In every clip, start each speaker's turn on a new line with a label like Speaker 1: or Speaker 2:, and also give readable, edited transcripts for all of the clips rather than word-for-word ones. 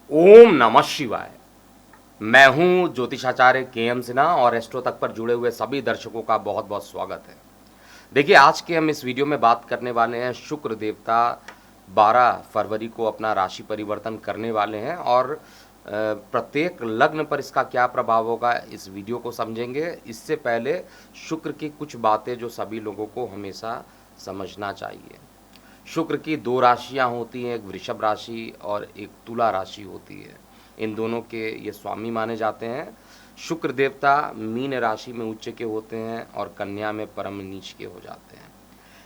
Speaker 1: ओम नमः शिवाय। मैं हूं ज्योतिषाचार्य के एम सिन्हा और एस्ट्रो तक पर जुड़े हुए सभी दर्शकों का बहुत बहुत स्वागत है। देखिए, आज के हम इस वीडियो में बात करने वाले हैं, शुक्र देवता 12 फरवरी को अपना राशि परिवर्तन करने वाले हैं और प्रत्येक लग्न पर इसका क्या प्रभाव होगा, इस वीडियो को समझेंगे। इससे पहले शुक्र की कुछ बातें जो सभी लोगों को हमेशा समझना चाहिए। शुक्र की दो राशियां होती हैं, एक वृषभ राशि और एक तुला राशि होती है। इन दोनों के ये स्वामी माने जाते हैं। शुक्र देवता मीन राशि में उच्च के होते हैं और कन्या में परम नीच के हो जाते हैं।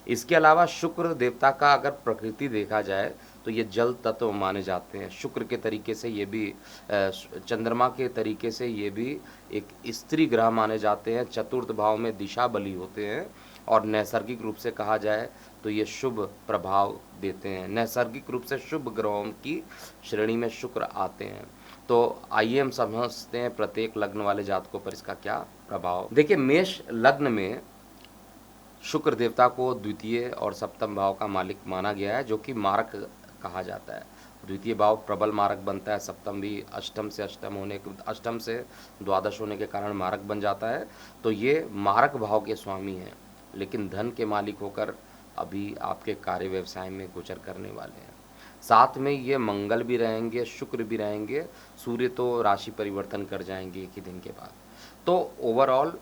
Speaker 1: इसके अलावा शुक्र देवता का अगर प्रकृति देखा जाए तो ये जल तत्व माने जाते हैं। शुक्र के तरीके से ये भी चंद्रमा के तरीके से ये भी एक स्त्री ग्रह माने जाते हैं। चतुर्थ भाव में दिशा बली होते हैं और नैसर्गिक रूप से कहा जाए तो ये शुभ प्रभाव देते हैं। नैसर्गिक रूप से शुभ ग्रहों की श्रेणी में शुक्र आते हैं। तो आइए हम समझते हैं प्रत्येक लग्न वाले जातकों पर इसका क्या प्रभाव। देखिए, मेष लग्न में शुक्र देवता को द्वितीय और सप्तम भाव का मालिक माना गया है, जो कि मारक कहा जाता है। द्वितीय भाव प्रबल मारक बनता है, सप्तम भी अष्टम से द्वादश होने के कारण मारक बन जाता है। तो ये मारक भाव के स्वामी हैं, लेकिन धन के मालिक होकर अभी आपके कार्य व्यवसाय में गोचर करने वाले हैं। साथ में ये मंगल भी रहेंगे, शुक्र भी रहेंगे। सूर्य तो राशि परिवर्तन कर जाएंगे एक ही दिन के बाद। तो ओवरऑल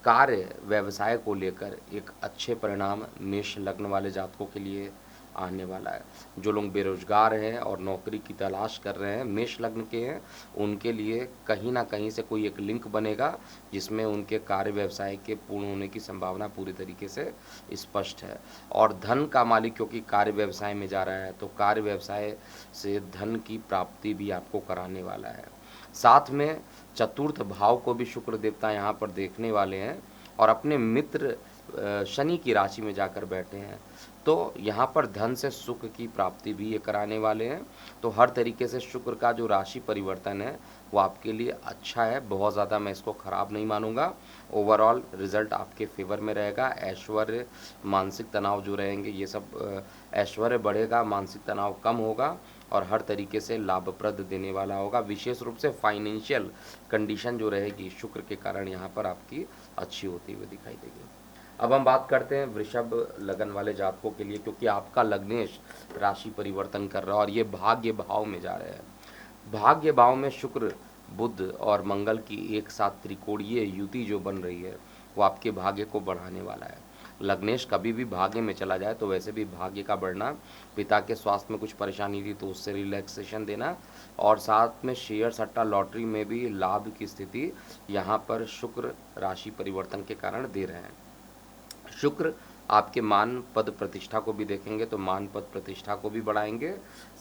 Speaker 1: कार्य व्यवसाय को लेकर एक अच्छे परिणाम मेष लग्न वाले जातकों के लिए आने वाला है। जो लोग बेरोजगार हैं और नौकरी की तलाश कर रहे हैं, मेष लग्न के हैं, उनके लिए कहीं ना कहीं से कोई एक लिंक बनेगा जिसमें उनके कार्य व्यवसाय के पूर्ण होने की संभावना पूरी तरीके से स्पष्ट है। और धन का मालिक क्योंकि कार्य व्यवसाय में जा रहा है, तो कार्य व्यवसाय से धन की प्राप्ति भी आपको कराने वाला है। साथ में चतुर्थ भाव को भी शुक्र देवता यहाँ पर देखने वाले हैं और अपने मित्र शनि की राशि में जाकर बैठे हैं। तो यहाँ पर धन से सुख की प्राप्ति भी ये कराने वाले हैं। तो हर तरीके से शुक्र का जो राशि परिवर्तन है वो आपके लिए अच्छा है, बहुत ज़्यादा मैं इसको ख़राब नहीं मानूंगा। ओवरऑल रिजल्ट आपके फेवर में रहेगा। ऐश्वर्य, मानसिक तनाव जो रहेंगे ये सब ऐश्वर्य बढ़ेगा, मानसिक तनाव कम होगा और हर तरीके से लाभप्रद देने वाला होगा। विशेष रूप से फाइनेंशियल कंडीशन जो रहेगी शुक्र के कारण यहाँ पर आपकी अच्छी होती हुई दिखाई देगी। अब हम बात करते हैं वृषभ लगन वाले जातकों के लिए, क्योंकि आपका लग्नेश राशि परिवर्तन कर रहा है और ये भाग्य भाव में जा रहे हैं। भाग्य भाव में शुक्र, बुध और मंगल की एक साथ त्रिकोणीय युति जो बन रही है वो आपके भाग्य को बढ़ाने वाला है। लग्नेश कभी भी भाग्य में चला जाए तो वैसे भी भाग्य का बढ़ना, पिता के स्वास्थ्य में कुछ परेशानी थी तो उससे रिलैक्सेशन देना, और साथ में शेयर सट्टा लॉटरी में भी लाभ की स्थिति यहाँ पर शुक्र राशि परिवर्तन के कारण दे रहे हैं। शुक्र आपके मान पद प्रतिष्ठा को भी देखेंगे तो मान पद प्रतिष्ठा को भी बढ़ाएंगे।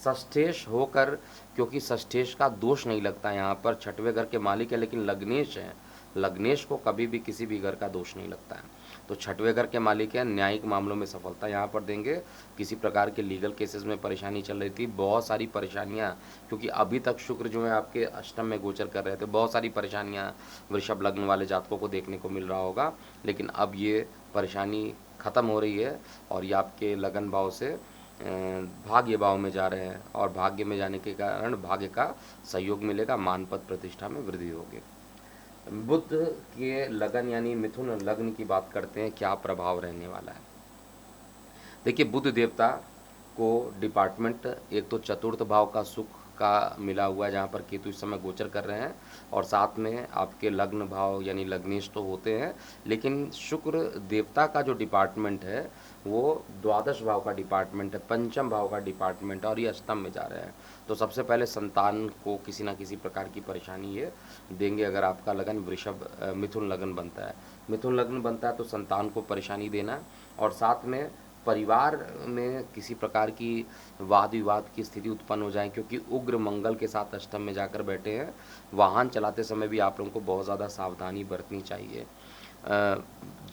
Speaker 1: षष्ठेश होकर, क्योंकि षष्ठेश का दोष नहीं लगता यहाँ पर, छठवें घर के मालिक है लेकिन लग्नेश हैं, लग्नेश को कभी भी किसी भी घर का दोष नहीं लगता है। तो छठवें घर के मालिक हैं, न्यायिक मामलों में सफलता यहाँ पर देंगे। किसी प्रकार के लीगल केसेस में परेशानी चल रही थी, बहुत सारी परेशानियाँ, क्योंकि अभी तक शुक्र जो है आपके अष्टम में गोचर कर रहे थे, बहुत सारी परेशानियाँ वृषभ लग्न वाले जातकों को देखने को मिल रहा होगा। लेकिन अब ये परेशानी ख़त्म हो रही है और ये आपके लगन भाव से भाग्य भाव में जा रहे हैं और भाग्य में जाने के कारण भाग्य का सहयोग मिलेगा, मान पद प्रतिष्ठा में वृद्धि होगी। बुध के लगन यानी मिथुन लग्न की बात करते हैं, क्या प्रभाव रहने वाला है। देखिए, बुध देवता को डिपार्टमेंट एक तो चतुर्थ भाव का सुख का मिला हुआ है जहाँ पर केतु इस समय गोचर कर रहे हैं, और साथ में आपके लग्न भाव यानी लग्नेश तो होते हैं, लेकिन शुक्र देवता का जो डिपार्टमेंट है वो द्वादश भाव का डिपार्टमेंट है, पंचम भाव का डिपार्टमेंट है और ये अष्टम में जा रहे हैं। तो सबसे पहले संतान को किसी ना किसी प्रकार की परेशानी ये देंगे। अगर आपका लगन मिथुन लगन बनता है, मिथुन लग्न बनता है तो संतान को परेशानी देना, और साथ में परिवार में किसी प्रकार की वाद विवाद की स्थिति उत्पन्न हो जाए, क्योंकि उग्र मंगल के साथ अष्टम में जाकर बैठे हैं। वाहन चलाते समय भी आप लोगों को बहुत ज़्यादा सावधानी बरतनी चाहिए।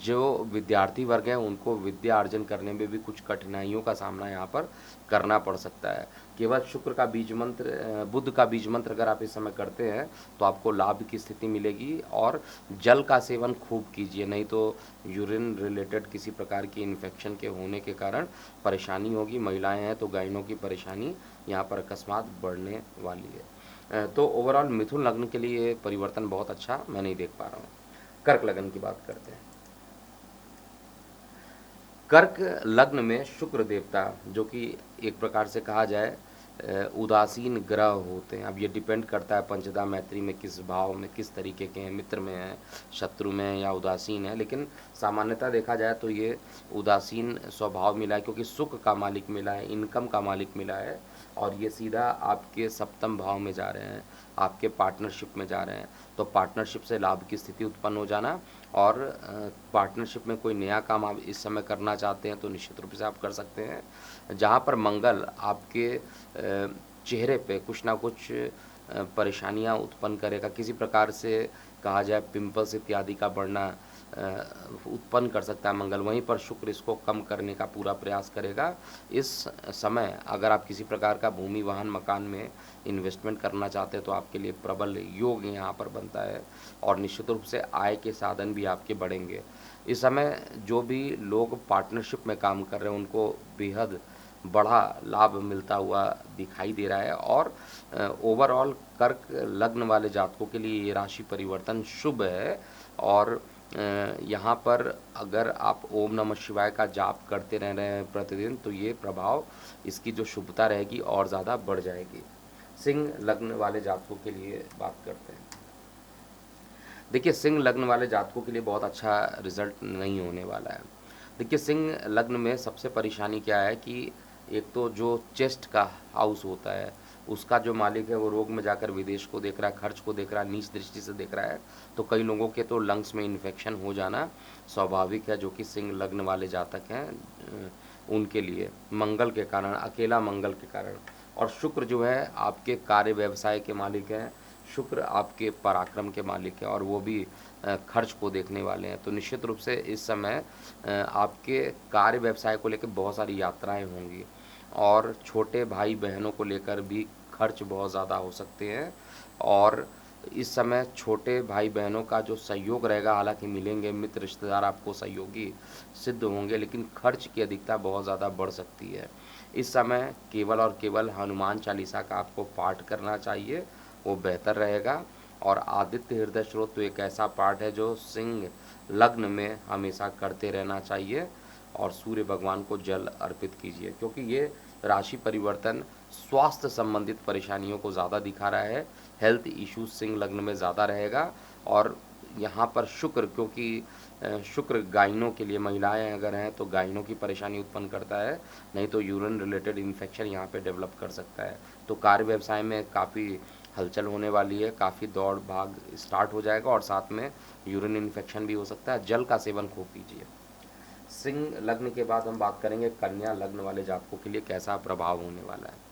Speaker 1: जो विद्यार्थी वर्ग हैं उनको विद्या अर्जन करने में भी कुछ कठिनाइयों का सामना यहाँ पर करना पड़ सकता है। केवल शुक्र का बीज मंत्र बुध का बीज मंत्र अगर आप इस समय करते हैं तो आपको लाभ की स्थिति मिलेगी। और जल का सेवन खूब कीजिए, नहीं तो यूरिन रिलेटेड किसी प्रकार की इन्फेक्शन के होने के कारण परेशानी होगी। महिलाएं हैं तो गायनों की परेशानी यहाँ पर अकस्मात बढ़ने वाली है। तो ओवरऑल मिथुन लग्न के लिए ये परिवर्तन बहुत अच्छा मैं नहीं देख पा रहा हूँ। कर्क लग्न की बात करते हैं। कर्क लग्न में शुक्र देवता, जो कि एक प्रकार से कहा जाए उदासीन ग्रह होते हैं। अब ये डिपेंड करता है पंचदा मैत्री में किस भाव में किस तरीके के हैं, मित्र में हैं, शत्रु में हैं या उदासीन है। लेकिन सामान्यतः देखा जाए तो ये उदासीन स्वभाव मिला है, क्योंकि सुख का मालिक मिला है, इनकम का मालिक मिला है, और ये सीधा आपके सप्तम भाव में जा रहे हैं, आपके पार्टनरशिप में जा रहे हैं। तो पार्टनरशिप से लाभ की स्थिति उत्पन्न हो जाना, और पार्टनरशिप में कोई नया काम आप इस समय करना चाहते हैं तो निश्चित रूप से आप कर सकते हैं। जहाँ पर मंगल आपके चेहरे पे कुछ ना कुछ परेशानियाँ उत्पन्न करेगा, किसी प्रकार से कहा जाए पिंपल्स इत्यादि का बढ़ना उत्पन्न कर सकता है मंगल। वहीं पर शुक्र इसको कम करने का पूरा प्रयास करेगा। इस समय अगर आप किसी प्रकार का भूमि वाहन मकान में इन्वेस्टमेंट करना चाहते हैं तो आपके लिए प्रबल योग यहाँ पर बनता है, और निश्चित रूप से आय के साधन भी आपके बढ़ेंगे। इस समय जो भी लोग पार्टनरशिप में काम कर रहे हैं उनको बेहद बड़ा लाभ मिलता हुआ दिखाई दे रहा है। और ओवरऑल कर्क लग्न वाले जातकों के लिए ये राशि परिवर्तन शुभ है। और यहाँ पर अगर आप ओम नमः शिवाय का जाप करते रह रहे हैं प्रतिदिन तो ये प्रभाव, इसकी जो शुभता रहेगी और ज़्यादा बढ़ जाएगी। सिंह लग्न वाले जातकों के लिए बात करते हैं। देखिए, सिंह लग्न वाले जातकों के लिए बहुत अच्छा रिजल्ट नहीं होने वाला है। देखिए, सिंह लग्न में सबसे परेशानी क्या है कि एक तो जो चेस्ट का हाउस होता है उसका जो मालिक है वो रोग में जाकर विदेश को देख रहा है, खर्च को देख रहा है, नीच दृष्टि से देख रहा है। तो कई लोगों के तो लंग्स में इन्फेक्शन हो जाना स्वाभाविक है, जो कि सिंह लग्न वाले जातक हैं उनके लिए, मंगल के कारण, अकेला मंगल के कारण। और शुक्र जो है आपके कार्य व्यवसाय के मालिक हैं, शुक्र आपके पराक्रम के मालिक है, और वो भी खर्च को देखने वाले हैं। तो निश्चित रूप से इस समय आपके कार्य व्यवसाय को लेकर बहुत सारी यात्राएं होंगी, और छोटे भाई बहनों को लेकर भी खर्च बहुत ज़्यादा हो सकते हैं। और इस समय छोटे भाई बहनों का जो सहयोग रहेगा, हालांकि मिलेंगे मित्र रिश्तेदार आपको सहयोगी सिद्ध होंगे, लेकिन खर्च की अधिकता बहुत ज़्यादा बढ़ सकती है। इस समय केवल और केवल हनुमान चालीसा का आपको पाठ करना चाहिए, वो बेहतर रहेगा। और आदित्य हृदय स्रोत तो एक ऐसा पाठ है जो सिंह लग्न में हमेशा करते रहना चाहिए। और सूर्य भगवान को जल अर्पित कीजिए, क्योंकि ये राशि परिवर्तन स्वास्थ्य संबंधित परेशानियों को ज़्यादा दिखा रहा है। हेल्थ इश्यूज सिंह लग्न में ज़्यादा रहेगा। और यहाँ पर शुक्र, क्योंकि शुक्र गायनों के लिए, महिलाएं अगर हैं तो गायनों की परेशानी उत्पन्न करता है, नहीं तो यूरिन रिलेटेड इन्फेक्शन यहाँ पे डेवलप कर सकता है। तो कार्य व्यवसाय में काफ़ी हलचल होने वाली है, काफ़ी दौड़ भाग स्टार्ट हो जाएगा, और साथ में यूरिन इन्फेक्शन भी हो सकता है। जल का सेवन खूब कीजिए। सिंह लग्न के बाद हम बात करेंगे कन्या लग्न वाले जातकों के लिए कैसा प्रभाव होने वाला है।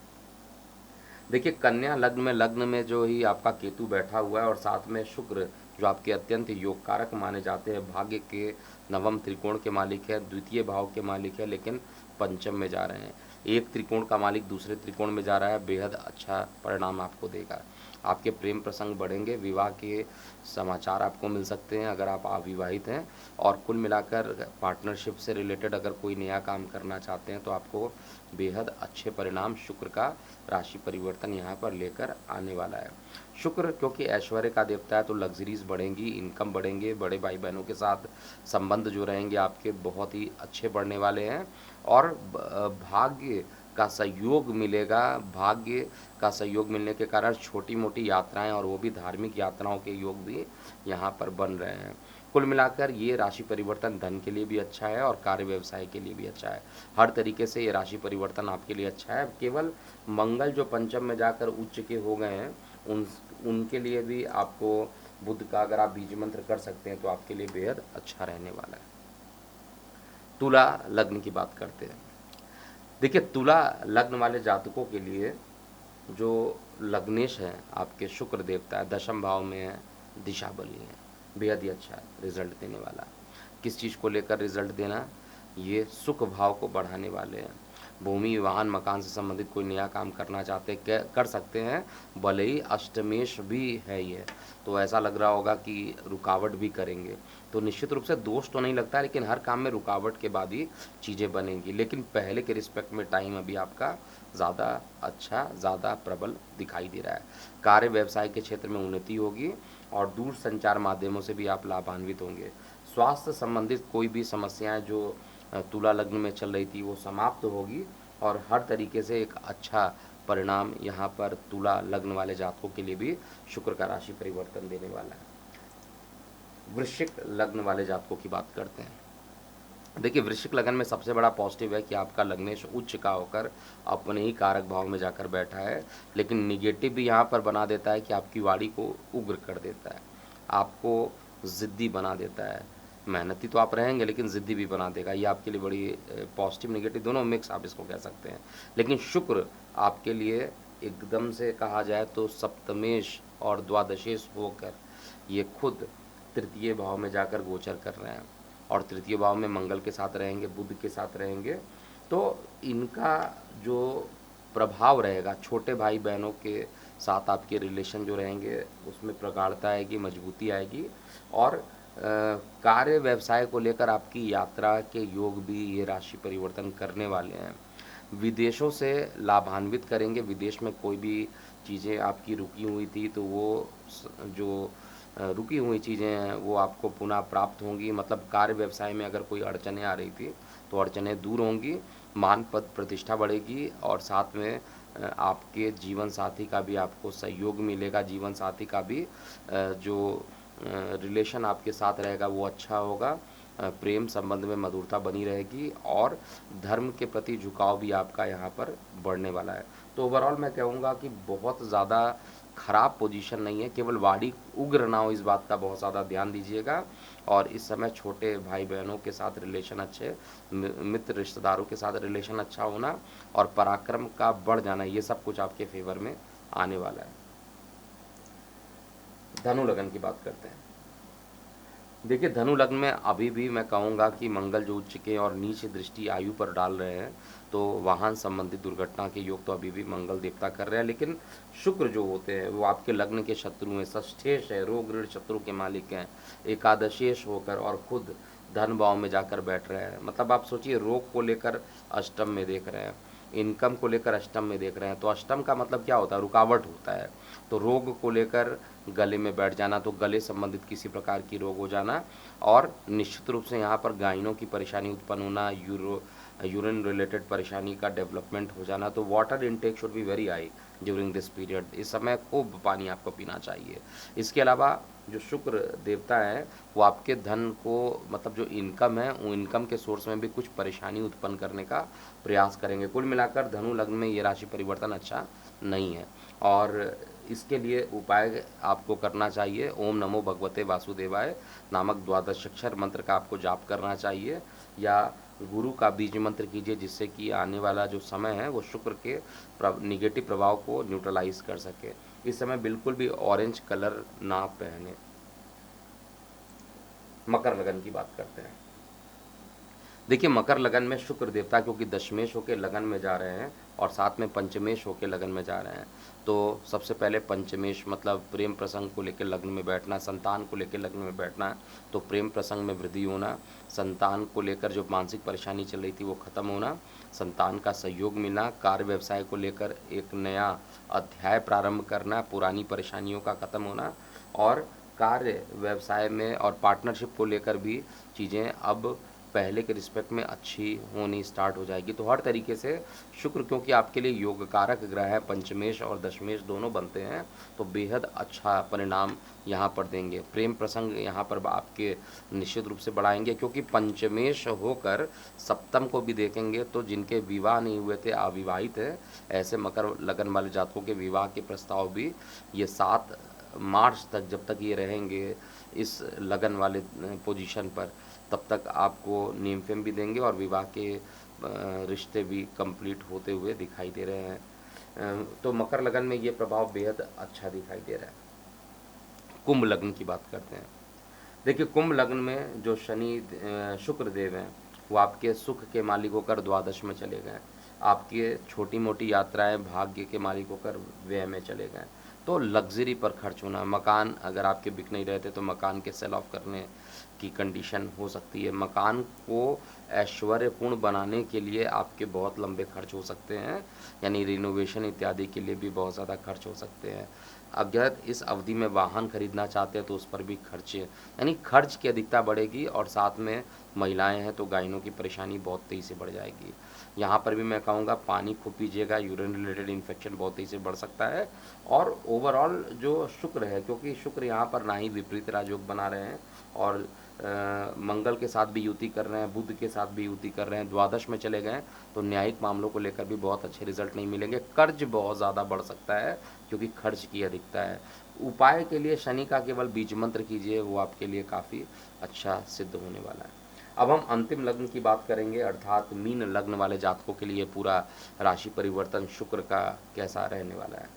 Speaker 1: देखिए, कन्या लग्न में जो ही आपका केतु बैठा हुआ है, और साथ में शुक्र जो आपके अत्यंत योग कारक माने जाते हैं, भाग्य के नवम त्रिकोण के मालिक है, द्वितीय भाव के मालिक है, लेकिन पंचम में जा रहे हैं। एक त्रिकोण का मालिक दूसरे त्रिकोण में जा रहा है, बेहद अच्छा परिणाम आपको देगा। आपके प्रेम प्रसंग बढ़ेंगे, विवाह के समाचार आपको मिल सकते हैं अगर आप अविवाहित हैं। और कुल मिलाकर पार्टनरशिप से रिलेटेड अगर कोई नया काम करना चाहते हैं तो आपको बेहद अच्छे परिणाम शुक्र का राशि परिवर्तन यहाँ पर लेकर आने वाला है। शुक्र क्योंकि ऐश्वर्य का देवता है, तो लग्जरीज बढ़ेंगी, इनकम बढ़ेंगे, बड़े भाई बहनों के साथ संबंध जो रहेंगे आपके बहुत ही अच्छे बढ़ने वाले हैं। और भाग्य का सहयोग मिलेगा। भाग्य का सहयोग मिलने के कारण छोटी मोटी यात्राएं, और वो भी धार्मिक यात्राओं के योग भी यहाँ पर बन रहे हैं। कुल मिलाकर ये राशि परिवर्तन धन के लिए भी अच्छा है और कार्य व्यवसाय के लिए भी अच्छा है। हर तरीके से ये राशि परिवर्तन आपके लिए अच्छा है। केवल मंगल जो पंचम में जाकर उच्च के हो गए हैं, उनके लिए भी आपको बुध का अगर आप बीज मंत्र कर सकते हैं तो आपके लिए बेहद अच्छा रहने वाला है। तुला लग्न की बात करते हैं। देखिए, तुला लग्न वाले जातकों के लिए जो लग्नेश हैं आपके शुक्र देवता है, दशम भाव में है, दिशा बली है, बेहद ही अच्छा रिजल्ट देने वाला। किस चीज़ को लेकर रिजल्ट देना? ये सुख भाव को बढ़ाने वाले हैं। भूमि वाहन मकान से संबंधित कोई नया काम करना चाहते कर सकते हैं, भले ही अष्टमेश भी है ये, तो ऐसा लग रहा होगा कि रुकावट भी करेंगे। तो निश्चित रूप से दोष तो नहीं लगता है, लेकिन हर काम में रुकावट के बाद ही चीज़ें बनेंगी, लेकिन पहले के रिस्पेक्ट में टाइम अभी आपका ज़्यादा अच्छा, ज़्यादा प्रबल दिखाई दे रहा है। कार्य व्यवसाय के क्षेत्र में उन्नति होगी और दूर संचार माध्यमों से भी आप लाभान्वित होंगे। स्वास्थ्य संबंधित कोई भी समस्याएं जो तुला लग्न में चल रही थी वो समाप्त होगी और हर तरीके से एक अच्छा परिणाम यहाँ पर तुला लग्न वाले जातकों के लिए भी शुक्र का राशि परिवर्तन देने वाला है। वृश्चिक लग्न वाले जातकों की बात करते हैं। देखिए, वृश्चिक लगन में सबसे बड़ा पॉजिटिव है कि आपका लग्नेश उच्च का होकर अपने ही कारक भाव में जाकर बैठा है, लेकिन निगेटिव भी यहाँ पर बना देता है कि आपकी वाणी को उग्र कर देता है, आपको ज़िद्दी बना देता है। मेहनती तो आप रहेंगे, लेकिन ज़िद्दी भी बना देगा। ये आपके लिए बड़ी पॉजिटिव नेगेटिव दोनों मिक्स आप इसको कह सकते हैं। लेकिन शुक्र आपके लिए एकदम से कहा जाए तो सप्तमेश और द्वादशेश होकर ये खुद तृतीय भाव में जाकर गोचर कर रहे हैं और तृतीय भाव में मंगल के साथ रहेंगे, बुध के साथ रहेंगे, तो इनका जो प्रभाव रहेगा छोटे भाई बहनों के साथ आपके रिलेशन जो रहेंगे उसमें प्रगाढ़ता आएगी, मजबूती आएगी और कार्य व्यवसाय को लेकर आपकी यात्रा के योग भी ये राशि परिवर्तन करने वाले हैं। विदेशों से लाभान्वित करेंगे, विदेश में कोई भी चीज़ें आपकी रुकी हुई थी तो वो जो रुकी हुई चीज़ें हैं वो आपको पुनः प्राप्त होंगी। मतलब कार्य व्यवसाय में अगर कोई अड़चनें आ रही थी तो अड़चनें दूर होंगी, मान पद प्रतिष्ठा बढ़ेगी और साथ में आपके जीवन साथी का भी आपको सहयोग मिलेगा, जीवन साथी का भी जो रिलेशन आपके साथ रहेगा वो अच्छा होगा, प्रेम संबंध में मधुरता बनी रहेगी और धर्म के प्रति झुकाव भी आपका यहाँ पर बढ़ने वाला है। तो ओवरऑल मैं कहूँगा कि बहुत ज़्यादा खराब पोजीशन नहीं है, केवल वाणी उग्र ना हो इस बात का बहुत ज़्यादा ध्यान दीजिएगा और इस समय छोटे भाई बहनों के साथ रिलेशन अच्छे, मित्र रिश्तेदारों के साथ रिलेशन अच्छा होना और पराक्रम का बढ़ जाना, ये सब कुछ आपके फेवर में आने वाला है। धनु लगन की बात करते हैं। देखिए, धनु लग्न में अभी भी मैं कहूँगा कि मंगल जो उच्च के और नीच दृष्टि आयु पर डाल रहे हैं, तो वाहन संबंधित दुर्घटना के योग तो अभी भी मंगल देवता कर रहे हैं, लेकिन शुक्र जो होते हैं वो आपके लग्न के शत्रु हैं, षष्ठेश है, रोग ऋण शत्रु के मालिक हैं, एकादशेश होकर और खुद धन भाव में जाकर बैठ रहे हैं। मतलब आप सोचिए, रोग को लेकर अष्टम में देख रहे हैं, इनकम को लेकर अष्टम में देख रहे हैं, तो अष्टम का मतलब क्या होता है? रुकावट होता है। तो रोग को लेकर गले में बैठ जाना, तो गले संबंधित किसी प्रकार की रोग हो जाना और निश्चित रूप से यहाँ पर गायनों की परेशानी उत्पन्न होना, यूरिन रिलेटेड परेशानी का डेवलपमेंट हो जाना। तो water intake should be very high during this period. इस समय खूब पानी आपको पीना चाहिए। इसके अलावा जो शुक्र देवता है वो आपके धन को, मतलब जो इनकम है वो इनकम के सोर्स में भी कुछ परेशानी उत्पन्न करने का प्रयास करेंगे। कुल मिलाकर धनु लग्न में ये राशि परिवर्तन अच्छा नहीं है और इसके लिए उपाय आपको करना चाहिए। ओम नमो भगवते वासुदेवाय नामक द्वादश अक्षर मंत्र का आपको जाप करना चाहिए या गुरु का बीज मंत्र कीजिए, जिससे कि आने वाला जो समय है वो शुक्र के निगेटिव प्रभाव को न्यूट्रलाइज कर सके। इस समय बिल्कुल भी ऑरेंज कलर ना पहने। मकर लगन की बात करते हैं। देखिए, मकर लगन में शुक्र देवता क्योंकि दशमेश होकर लगन में जा रहे हैं और साथ में पंचमेश होकर लगन में जा रहे हैं, तो सबसे पहले पंचमेश मतलब प्रेम प्रसंग को लेकर लग्न में बैठना, संतान को लेकर लग्न में बैठना, तो प्रेम प्रसंग में वृद्धि होना, संतान को लेकर जो मानसिक परेशानी चल रही थी वो खत्म होना, संतान का सहयोग मिलना, कार्य व्यवसाय को लेकर एक नया अध्याय प्रारंभ करना, पुरानी परेशानियों का खत्म होना और कार्य व्यवसाय में और पार्टनरशिप को लेकर भी चीज़ें अब पहले के रिस्पेक्ट में अच्छी होनी स्टार्ट हो जाएगी। तो हर तरीके से शुक्र क्योंकि आपके लिए योग कारक ग्रह है, पंचमेश और दशमेश दोनों बनते हैं, तो बेहद अच्छा परिणाम यहाँ पर देंगे। प्रेम प्रसंग यहाँ पर आपके निश्चित रूप से बढ़ाएंगे क्योंकि पंचमेश होकर सप्तम को भी देखेंगे, तो जिनके विवाह नहीं हुए थे, अविवाहित है, ऐसे मकर लगन वाले जातकों के विवाह के प्रस्ताव भी ये 7 मार्च तक, जब तक ये रहेंगे इस लगन वाले पोजीशन पर, तब तक आपको नेम फेम भी देंगे और विवाह के रिश्ते भी कंप्लीट होते हुए दिखाई दे रहे हैं। तो मकर लगन में ये प्रभाव बेहद अच्छा दिखाई दे रहा है। कुंभ लग्न की बात करते हैं। देखिए, कुंभ लग्न में जो शनि शुक्र देव हैं वो आपके सुख के मालिक होकर द्वादश में चले गए। आपके छोटी मोटी यात्राएं भाग्य के मालिक होकर व्यय में चले गए। तो लग्जरी पर खर्च होना, मकान अगर आपके बिक नहीं रहे थे तो मकान के सेल ऑफ करने की कंडीशन हो सकती है। मकान को ऐश्वर्यपूर्ण बनाने के लिए आपके बहुत लंबे खर्च हो सकते हैं, यानी रिनोवेशन इत्यादि के लिए भी बहुत ज़्यादा खर्च हो सकते हैं। अगर इस अवधि में वाहन खरीदना चाहते हैं तो उस पर भी खर्च, यानी खर्च की अधिकता बढ़ेगी। और साथ में महिलाएं हैं तो गायनों की परेशानी बहुत तेज़ी से बढ़ जाएगी। यहाँ पर भी मैं कहूँगा पानी खूब पीजिएगा, यूरिन रिलेटेड इन्फेक्शन बहुत तेज़ी से बढ़ सकता है। और ओवरऑल जो शुक्र है, क्योंकि शुक्र यहाँ पर ना ही विपरीत राजयोग बना रहे हैं और मंगल के साथ भी युति कर रहे हैं, बुध के साथ भी युति कर रहे हैं, द्वादश में चले गए, तो न्यायिक मामलों को लेकर भी बहुत अच्छे रिजल्ट नहीं मिलेंगे। कर्ज बहुत ज़्यादा बढ़ सकता है क्योंकि खर्च की अधिकता है। उपाय के लिए शनि का केवल बीज मंत्र कीजिए, वो आपके लिए काफ़ी अच्छा सिद्ध होने वाला है। अब हम अंतिम लग्न की बात करेंगे, अर्थात मीन लग्न वाले जातकों के लिए पूरा राशि परिवर्तन शुक्र का कैसा रहने वाला है।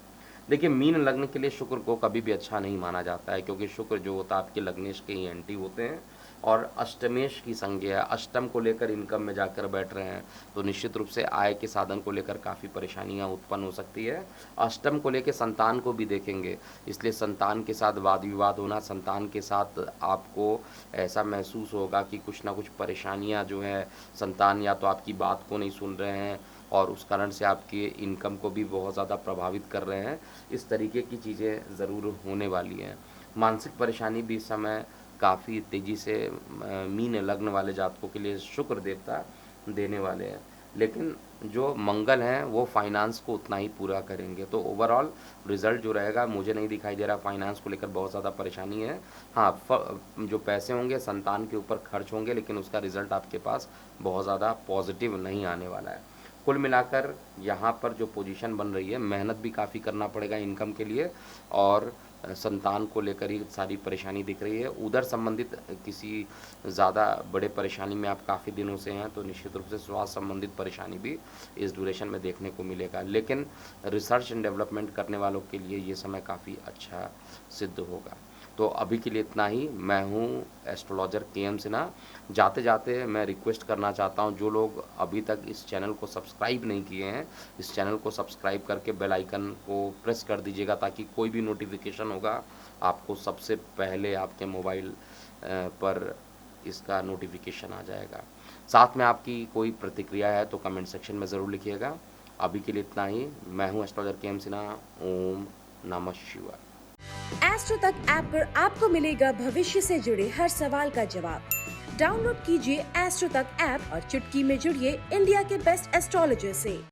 Speaker 1: देखिए, मीन लग्न के लिए शुक्र को कभी भी अच्छा नहीं माना जाता है, क्योंकि शुक्र जो होता है आपके लग्नेश के ही एंटी होते हैं और अष्टमेश की संज्ञा है। अष्टम को लेकर इनकम में जाकर बैठ रहे हैं तो निश्चित रूप से आय के साधन को लेकर काफ़ी परेशानियां उत्पन्न हो सकती है। अष्टम को लेकर संतान को भी देखेंगे, इसलिए संतान के साथ वाद विवाद होना, संतान के साथ आपको ऐसा महसूस होगा कि कुछ ना कुछ परेशानियां जो है, संतान या तो आपकी बात को नहीं सुन रहे हैं और उस कारण से आपकी इनकम को भी बहुत ज़्यादा प्रभावित कर रहे हैं। इस तरीके की चीज़ें ज़रूर होने वाली हैं। मानसिक परेशानी भी इस समय काफ़ी तेज़ी से मीन लग्न वाले जातकों के लिए शुक्र देवता देने वाले हैं, लेकिन जो मंगल हैं वो फाइनेंस को उतना ही पूरा करेंगे। तो ओवरऑल रिजल्ट जो रहेगा, मुझे नहीं दिखाई दे रहा फाइनेंस को लेकर बहुत ज़्यादा परेशानी है। हाँ, जो पैसे होंगे संतान के ऊपर खर्च होंगे, लेकिन उसका रिजल्ट आपके पास बहुत ज़्यादा पॉजिटिव नहीं आने वाला है। कुल मिलाकर यहाँ पर जो पोजीशन बन रही है, मेहनत भी काफ़ी करना पड़ेगा इनकम के लिए और संतान को लेकर ही सारी परेशानी दिख रही है। उधर संबंधित किसी ज़्यादा बड़े परेशानी में आप काफ़ी दिनों से हैं तो निश्चित रूप से स्वास्थ्य संबंधित परेशानी भी इस ड्यूरेशन में देखने को मिलेगा, लेकिन रिसर्च एंड डेवलपमेंट करने वालों के लिए ये समय काफ़ी अच्छा सिद्ध होगा। तो अभी के लिए इतना ही। मैं हूँ एस्ट्रोलॉजर KM सिन्हा। जाते जाते मैं रिक्वेस्ट करना चाहता हूँ, जो लोग अभी तक इस चैनल को सब्सक्राइब नहीं किए हैं, इस चैनल को सब्सक्राइब करके बेल आइकन को प्रेस कर दीजिएगा, ताकि कोई भी नोटिफिकेशन होगा आपको सबसे पहले आपके मोबाइल पर इसका नोटिफिकेशन आ जाएगा। साथ में आपकी कोई प्रतिक्रिया है तो कमेंट सेक्शन में ज़रूर लिखिएगा। अभी के लिए इतना ही। मैं हूँ एस्ट्रोलॉजर KM सिन्हा। ओम नमः शिवाय।
Speaker 2: एस्ट्रो तक ऐप पर आपको मिलेगा भविष्य से जुड़े हर सवाल का जवाब। डाउनलोड कीजिए एस्ट्रो तक ऐप और चुटकी में जुड़िए इंडिया के बेस्ट एस्ट्रोलॉजर से।